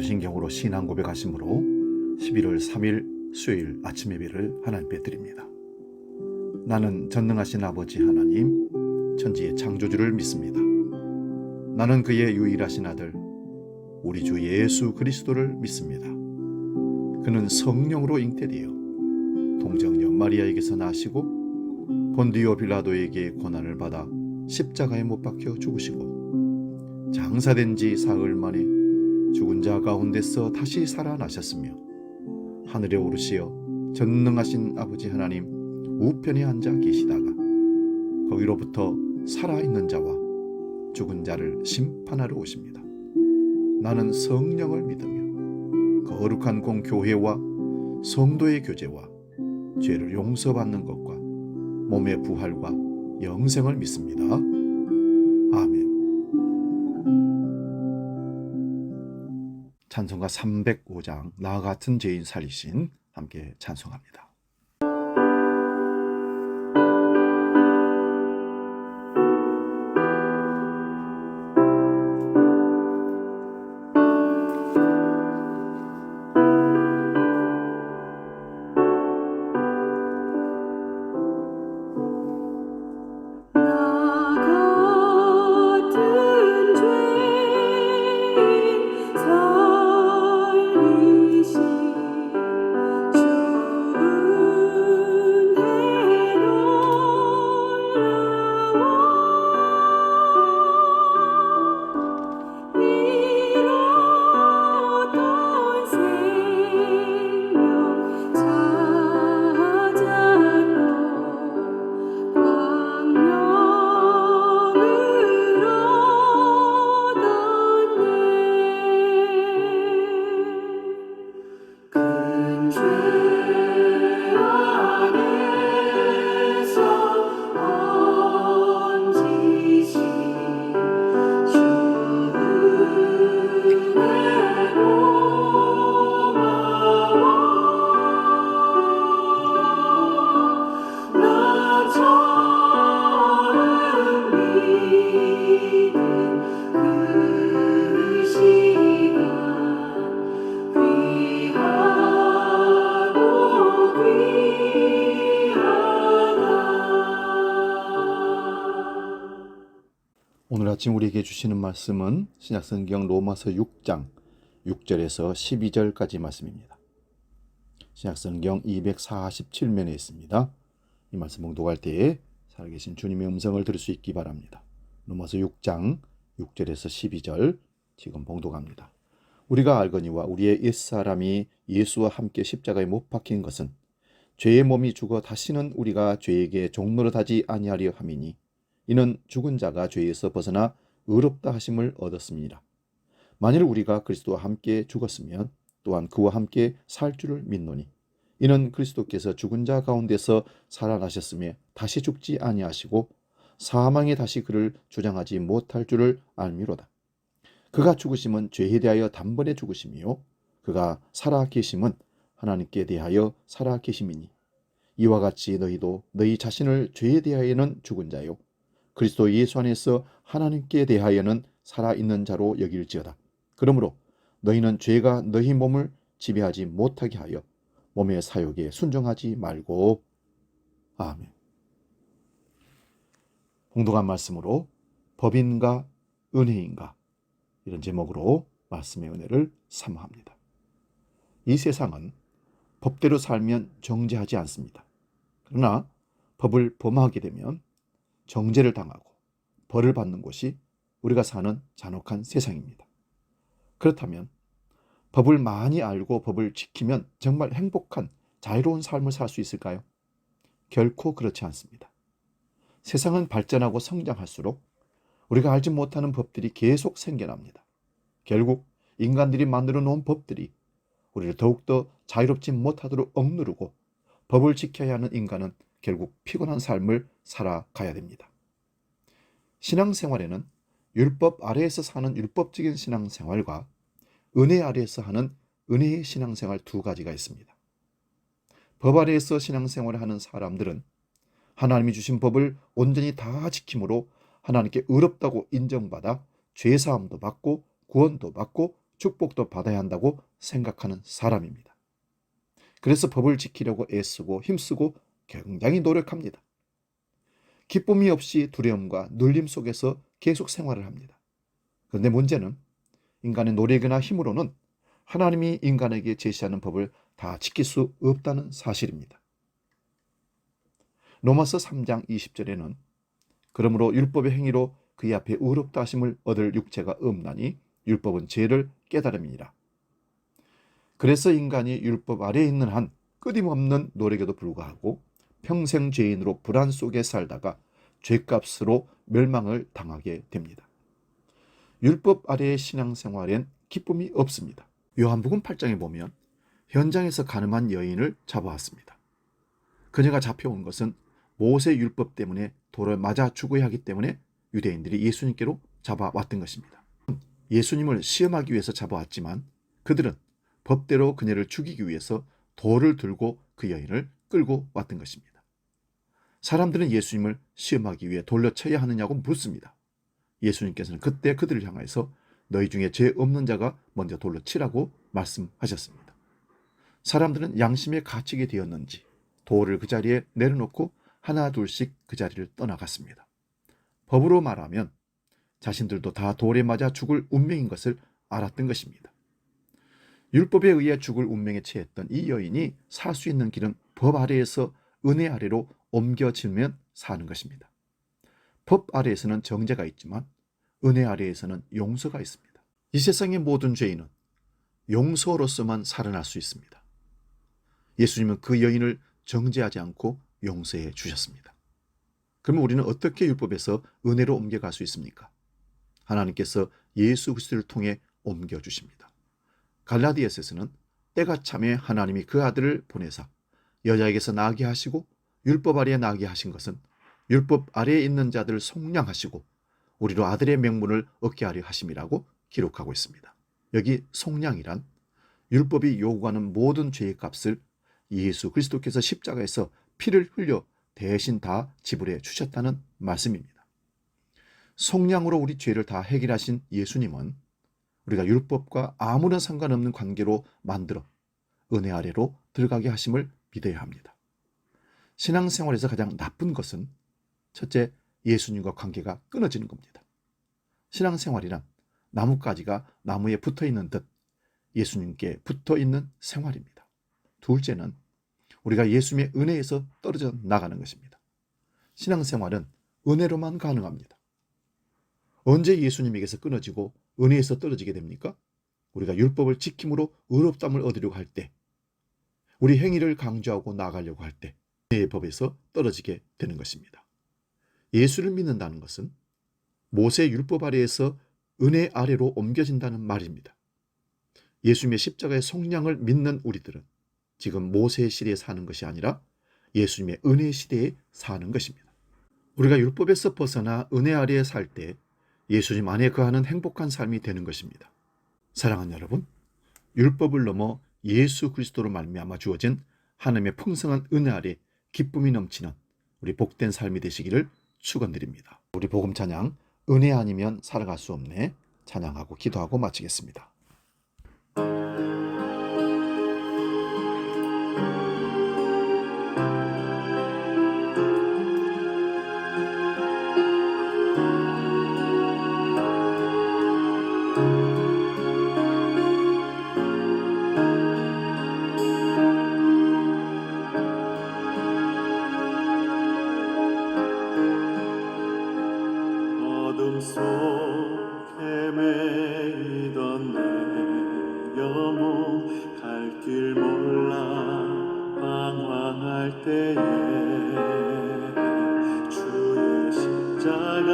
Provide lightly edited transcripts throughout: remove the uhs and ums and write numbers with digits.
사도신경으로 신앙 고백하심으로 11월 3일 수요일 아침 예배를 하나님께 드립니다. 나는 전능하신 아버지 하나님, 천지의 창조주를 믿습니다. 나는 그의 유일하신 아들, 우리 주 예수 그리스도를 믿습니다. 그는 성령으로 잉태되어 동정녀 마리아에게서 나시고 본디오 빌라도에게 고난을 받아 십자가에 못 박혀 죽으시고 장사된 지 사흘 만에 죽은 자 가운데서 다시 살아나셨으며 하늘에 오르시어 전능하신 아버지 하나님 우편에 앉아 계시다가 거기로부터 살아있는 자와 죽은 자를 심판하러 오십니다. 나는 성령을 믿으며 거룩한 공교회와 성도의 교제와 죄를 용서받는 것과 몸의 부활과 영생을 믿습니다. 아멘. 찬송가 305장 나 같은 죄인 살리신 함께 찬송합니다. 오늘 아침 우리에게 주시는 말씀은 신약성경 로마서 6장 6절에서 12절까지 말씀입니다. 신약성경 247면에 있습니다. 이 말씀 봉독할 때에 살아계신 주님의 음성을 들을 수 있기 바랍니다. 로마서 6장 6절에서 12절 지금 봉독합니다. 우리가 알거니와 우리의 옛사람이 예수와 함께 십자가에 못 박힌 것은 죄의 몸이 죽어 다시는 우리가 죄에게 종노릇하지 아니하려 함이니 이는 죽은 자가 죄에서 벗어나 의롭다 하심을 얻었습니다. 만일 우리가 그리스도와 함께 죽었으면 또한 그와 함께 살 줄을 믿노니 이는 그리스도께서 죽은 자 가운데서 살아나셨으며 다시 죽지 아니하시고 사망에 다시 그를 주장하지 못할 줄을 알미로다. 그가 죽으심은 죄에 대하여 단번에 죽으심이요 그가 살아 계심은 하나님께 대하여 살아 계심이니 이와 같이 너희도 너희 자신을 죄에 대하여는 죽은 자요 그리스도 예수 안에서 하나님께 대하여는 살아있는 자로 여길지어다. 그러므로 너희는 죄가 너희 몸을 지배하지 못하게 하여 몸의 사욕에 순종하지 말고. 아멘. 봉독한 말씀으로 법인가 은혜인가 이런 제목으로 말씀의 은혜를 사모합니다. 이 세상은 법대로 살면 정죄하지 않습니다. 그러나 법을 범하게 되면 정죄를 당하고 벌을 받는 곳이 우리가 사는 잔혹한 세상입니다. 그렇다면 법을 많이 알고 법을 지키면 정말 행복한 자유로운 삶을 살 수 있을까요? 결코 그렇지 않습니다. 세상은 발전하고 성장할수록 우리가 알지 못하는 법들이 계속 생겨납니다. 결국 인간들이 만들어 놓은 법들이 우리를 더욱더 자유롭지 못하도록 억누르고 법을 지켜야 하는 인간은 결국 피곤한 삶을 살아가야 됩니다. 신앙생활에는 율법 아래에서 사는 율법적인 신앙생활과 은혜 아래에서 하는 은혜의 신앙생활 두 가지가 있습니다. 법 아래에서 신앙생활을 하는 사람들은 하나님이 주신 법을 온전히 다 지킴으로 하나님께 의롭다고 인정받아 죄사함도 받고 구원도 받고 축복도 받아야 한다고 생각하는 사람입니다. 그래서 법을 지키려고 애쓰고 힘쓰고 굉장히 노력합니다. 기쁨이 없이 두려움과 눌림 속에서 계속 생활을 합니다. 그런데 문제는 인간의 노력이나 힘으로는 하나님이 인간에게 제시하는 법을 다 지킬 수 없다는 사실입니다. 로마서 3장 20절에는 그러므로 율법의 행위로 그의 앞에 의롭다 하심을 얻을 육체가 없나니 율법은 죄를 깨달음이니라. 그래서 인간이 율법 아래에 있는 한 끊임없는 노력에도 불구하고 평생 죄인으로 불안 속에 살다가 죄값으로 멸망을 당하게 됩니다. 율법 아래의 신앙생활엔 기쁨이 없습니다. 요한복음 8장에 보면 현장에서 가늠한 여인을 잡아왔습니다. 그녀가 잡혀온 것은 모세 율법 때문에 돌을 맞아 죽어야 하기 때문에 유대인들이 예수님께로 잡아왔던 것입니다. 예수님을 시험하기 위해서 잡아왔지만 그들은 법대로 그녀를 죽이기 위해서 돌을 들고 그 여인을 끌고 왔던 것입니다. 사람들은 예수님을 시험하기 위해 돌로 쳐야 하느냐고 묻습니다. 예수님께서는 그때 그들을 향해서 너희 중에 죄 없는 자가 먼저 돌로 치라고 말씀하셨습니다. 사람들은 양심에 갇히게 되었는지 돌을 그 자리에 내려놓고 하나 둘씩 그 자리를 떠나갔습니다. 법으로 말하면 자신들도 다 돌에 맞아 죽을 운명인 것을 알았던 것입니다. 율법에 의해 죽을 운명에 처했던 이 여인이 살 수 있는 길은 법 아래에서 은혜 아래로 옮겨지면 사는 것입니다. 법 아래에서는 정죄가 있지만 은혜 아래에서는 용서가 있습니다. 이 세상의 모든 죄인은 용서로서만 살아날 수 있습니다. 예수님은 그 여인을 정죄하지 않고 용서해 주셨습니다. 그러면 우리는 어떻게 율법에서 은혜로 옮겨갈 수 있습니까? 하나님께서 예수 그리스도를 통해 옮겨주십니다. 갈라디아서에서는 때가 참에 하나님이 그 아들을 보내사 여자에게서 나게 하시고 율법 아래에 나게 하신 것은 율법 아래에 있는 자들을 속량하시고 우리로 아들의 명분을 얻게 하려 하심이라고 기록하고 있습니다. 여기 속량이란 율법이 요구하는 모든 죄의 값을 예수 그리스도께서 십자가에서 피를 흘려 대신 다 지불해 주셨다는 말씀입니다. 속량으로 우리 죄를 다 해결하신 예수님은 우리가 율법과 아무런 상관없는 관계로 만들어 은혜 아래로 들어가게 하심을 믿어야 합니다. 신앙생활에서 가장 나쁜 것은 첫째, 예수님과 관계가 끊어지는 겁니다. 신앙생활이란 나뭇가지가 나무에 붙어있는 듯 예수님께 붙어있는 생활입니다. 둘째는 우리가 예수님의 은혜에서 떨어져 나가는 것입니다. 신앙생활은 은혜로만 가능합니다. 언제 예수님에게서 끊어지고 은혜에서 떨어지게 됩니까? 우리가 율법을 지킴으로 의롭다함을 얻으려고 할 때, 우리 행위를 강조하고 나아가려고 할 때 은혜의 법에서 떨어지게 되는 것입니다. 예수를 믿는다는 것은 모세 율법 아래에서 은혜 아래로 옮겨진다는 말입니다. 예수님의 십자가의 속량을 믿는 우리들은 지금 모세의 시대에 사는 것이 아니라 예수님의 은혜의 시대에 사는 것입니다. 우리가 율법에서 벗어나 은혜 아래에 살 때 예수님 안에 거하는 행복한 삶이 되는 것입니다. 사랑하는 여러분, 율법을 넘어 예수 그리스도로 말미암아 주어진 하나님의 풍성한 은혜 아래 기쁨이 넘치는 우리 복된 삶이 되시기를 축원드립니다. 우리 복음 찬양 은혜 아니면 살아갈 수 없네 찬양하고 기도하고 마치겠습니다. 헤매이던 내 영혼 갈 길 몰라 방황할 때에 주의 십자가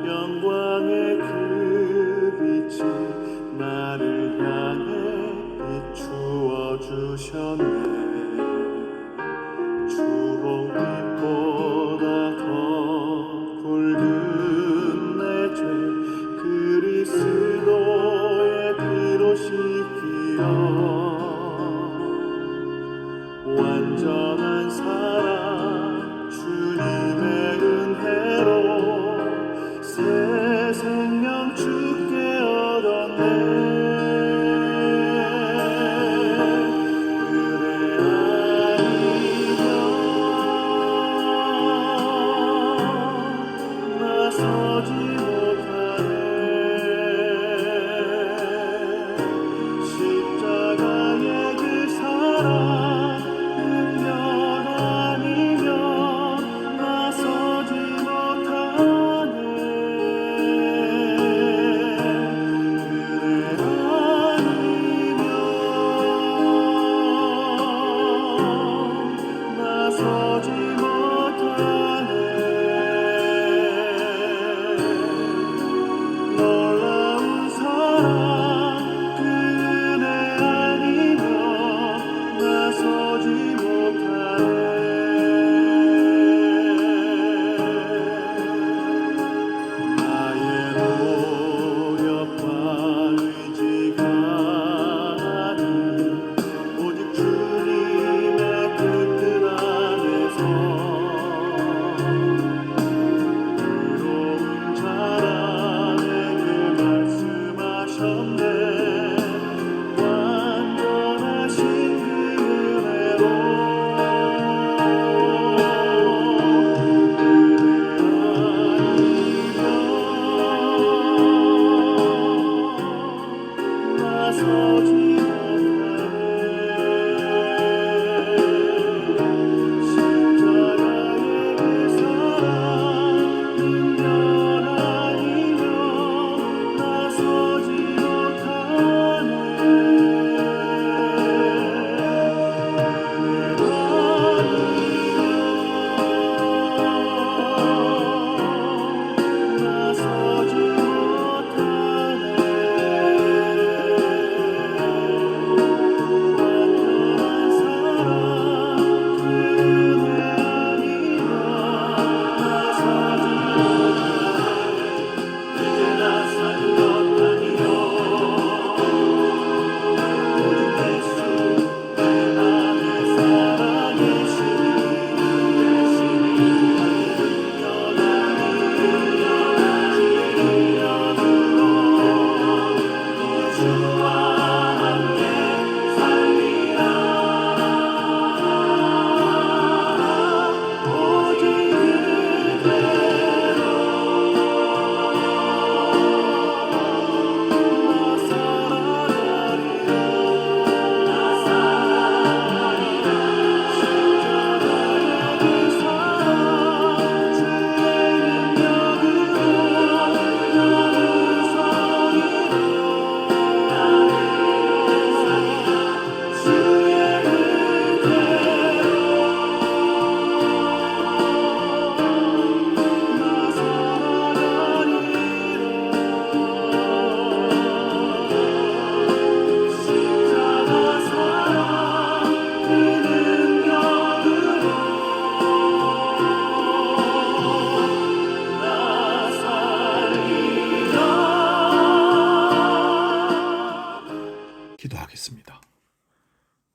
영광의 그 빛이 나를 향해 비추어 주셨네. 주홍빛보다 더 붉은 내 죄 그리스도의 피로 씻기어 완전한 사랑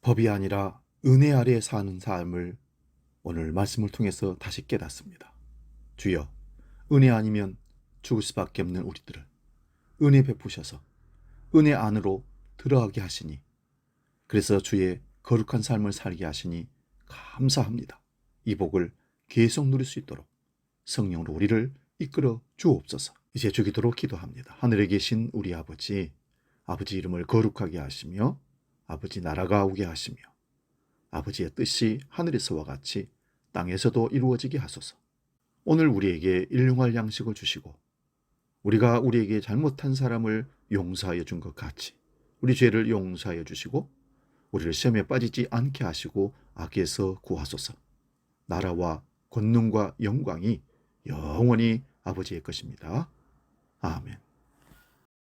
법이 아니라 은혜 아래 사는 삶을 오늘 말씀을 통해서 다시 깨닫습니다. 주여, 은혜 아니면 죽을 수밖에 없는 우리들을 은혜 베푸셔서 은혜 안으로 들어가게 하시니, 그래서 주의 거룩한 삶을 살게 하시니 감사합니다. 이 복을 계속 누릴 수 있도록 성령으로 우리를 이끌어 주옵소서. 이제 주기도록 기도합니다. 하늘에 계신 우리 아버지, 아버지 이름을 거룩하게 하시며 아버지 나라가 오게 하시며 아버지의 뜻이 하늘에서와 같이 땅에서도 이루어지게 하소서. 오늘 우리에게 일용할 양식을 주시고 우리가 우리에게 잘못한 사람을 용서하여 준 것 같이 우리 죄를 용서하여 주시고 우리를 시험에 빠지지 않게 하시고 악에서 구하소서. 나라와 권능과 영광이 영원히 아버지의 것입니다. 아멘.